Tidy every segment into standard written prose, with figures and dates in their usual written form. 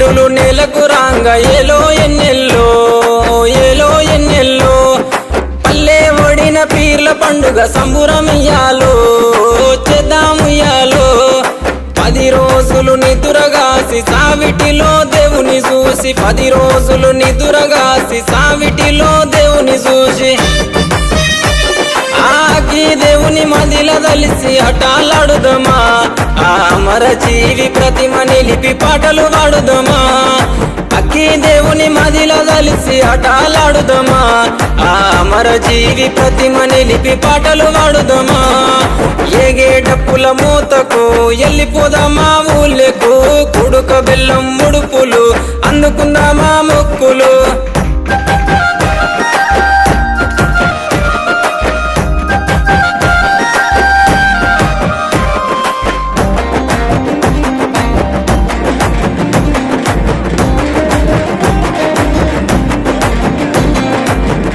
బిల్లులు నెలకు రాంగ ఏలో ఎన్నెల్లో పల్లె ఒడిన పీర్ల పండుగ సంబురమియాలో చేద్దాముయ్యాలో 10 రోజులు నిదురగాసి సావిటిలో దేవుని చూసి 10 రోజులు నిదురగాసి సావిటిలో దేవుని చూసి ఆకి దేవుని మదిల దలిసి అటాలాడుదమా ఆ అమర జీవి ప్రతిమ నిలిపి పాటలు పాడుదమా అక్కి దేవుని మదిల దలిసి అటాలాడుదమా ఆ అమర జీవి ప్రతిమ నిలిపి పాటలు పాడుదమా ఏగే డప్పుల మూతకు ఎల్లిపోదామా ఊళ్ళకు కుడుక బెల్లం ముడుపులు అందుకుందామా మొక్కులు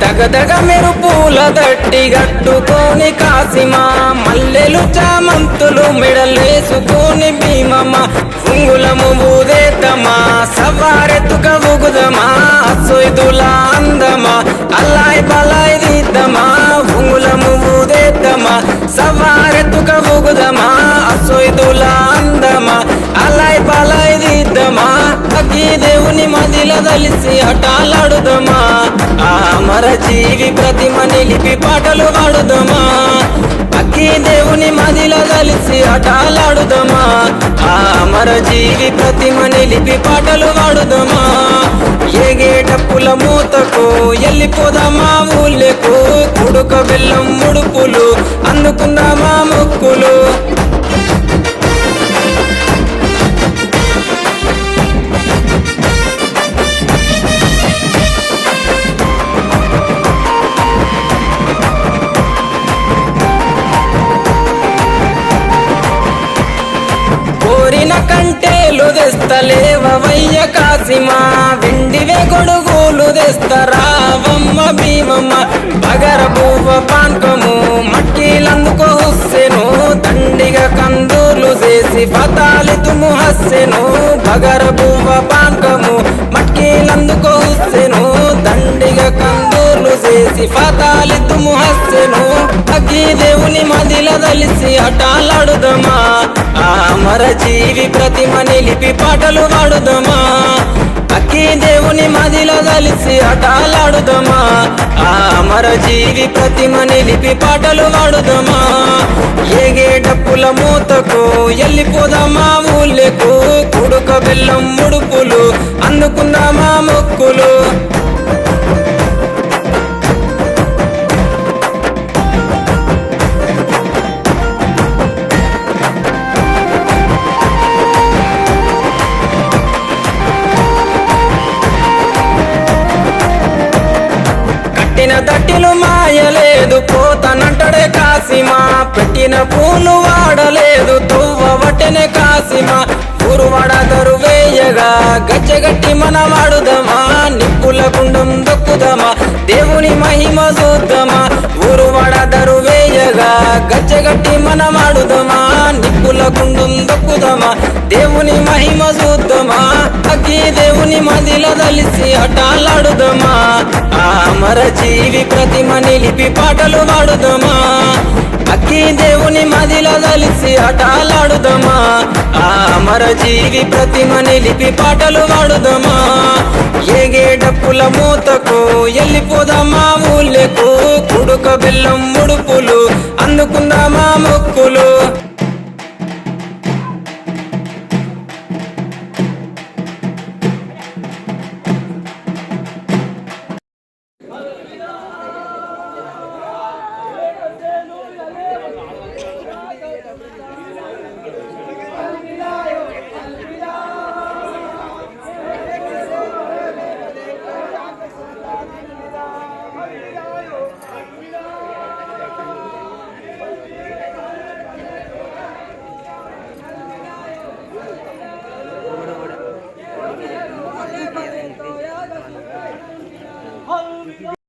దగదగ మెరుపుల దట్టి గట్టుకొని కాసిమా మల్లెలు చామంతులు మెడలేసుకొని భీమమ్మ ఉంగులము ఊదేతమా సవారెత్తుక ఊగుదమా సొయ్దుల అందమా అల్లాయ్ బలాయ్ దిద్దమా ఉంగులము ఊదేతమా సవారెత్తుక ఊగుదమా సొయ్దుల అందమా అల్లాయ్ బలాయ్ దిద్దమా అగ్గి దేవుని మదిల దలిసి అటాలాడుదమా ఆ అమర జీవి ప్రతిమ నిలిపి పాటలు పాడుదమా అగ్గి దేవుని మదిల దలిసి అటాలాడుదమా ఆ అమర జీవి ప్రతిమ నిలిపి పాటలు పాడుదమా ఏగే డప్పుల మూతకు ఎల్లిపోదామా ఊళ్ళకు కుడుక బెల్లం ముడుపులు అందుకుందామా మొక్కులు కోరిన కంటేలు తెస్తలేవయ్య కాసిమా వెండివే గొడుగులు తెస్తరావమ్మ భీమమ్మ బగర పువ్వ పాన్కము మట్టిలందుకో హుస్సెను దండిగా కందూర్లు చేసి పతాలితుము హస్సెను బగర పువ్వ పాన్కము మట్టిలందుకో హుస్సెను దండిగా కందూర్లు చేసి పతాలితుము హస్సెను అగ్గి దేవుని మదిల దలిసి అటాలాడుదమా ఆ అమర జీవి ప్రతిమ నిలిపి పాటలు పాడుదమా అక్కి దేవుని మదిల దలిసి అటాలాడుదమా ఆ అమర జీవి ప్రతిమ నిలిపి పాటలు పాడుదమా ఏగే డప్పుల మూతకు ఎల్లిపోదామా ఊళ్ళకు కుడుక బెల్లం ముడుపులు అందుకుందామా మొక్కులు పెట్టిన దట్టిలు మాయలేదు పోతనంటడే కాసిమా పెట్టిన పూలు వాడలేదు తువ్వవటెనే కాసిమా ఊరువాడదరు వేయగా గచ్చగట్టి మన వాడుదమా నిప్పుల గుండం దొక్కుదమా దేవుని మహిమ చూద్దామా ఊరువాడదరు వేయగా గచ్చగట్టి మన వాడుదమా నిప్పుల గుండం దొక్కుదమా దేవుని మహిమ చూద్దామా అగ్గి దేవుని మదిల దలిసి అటాలాడుదమా ఆ అమర జీవి ప్రతిమ నిలిపి పాటలు పాడుదమా అక్కి దేవుని మదిల దలిసి అటాలాడుదమా ఆ అమర జీవి ప్రతిమ నిలిపి పాటలు పాడుదమా ఏగే డప్పుల మూతకు ఎల్లిపోదామా ఊళ్ళకు కుడుక బెల్లం ముడుపులు అందుకుందామా మొక్కులు